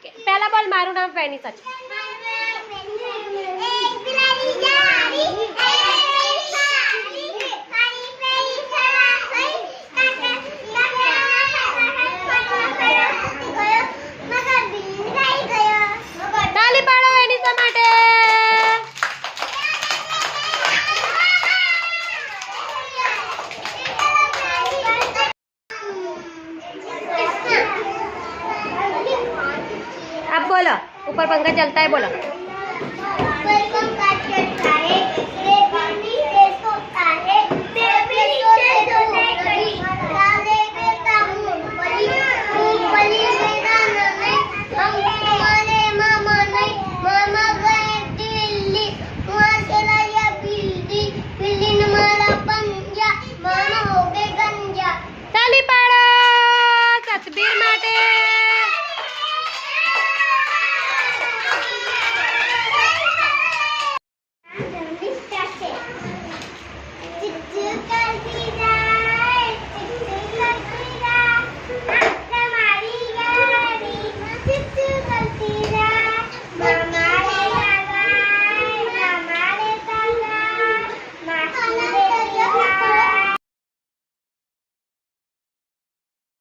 पहला बोल मारू नाम फैनी सच ताली पाड़ो एनिसा માટે अब बोलो ऊपर पंखा चलता है बोलो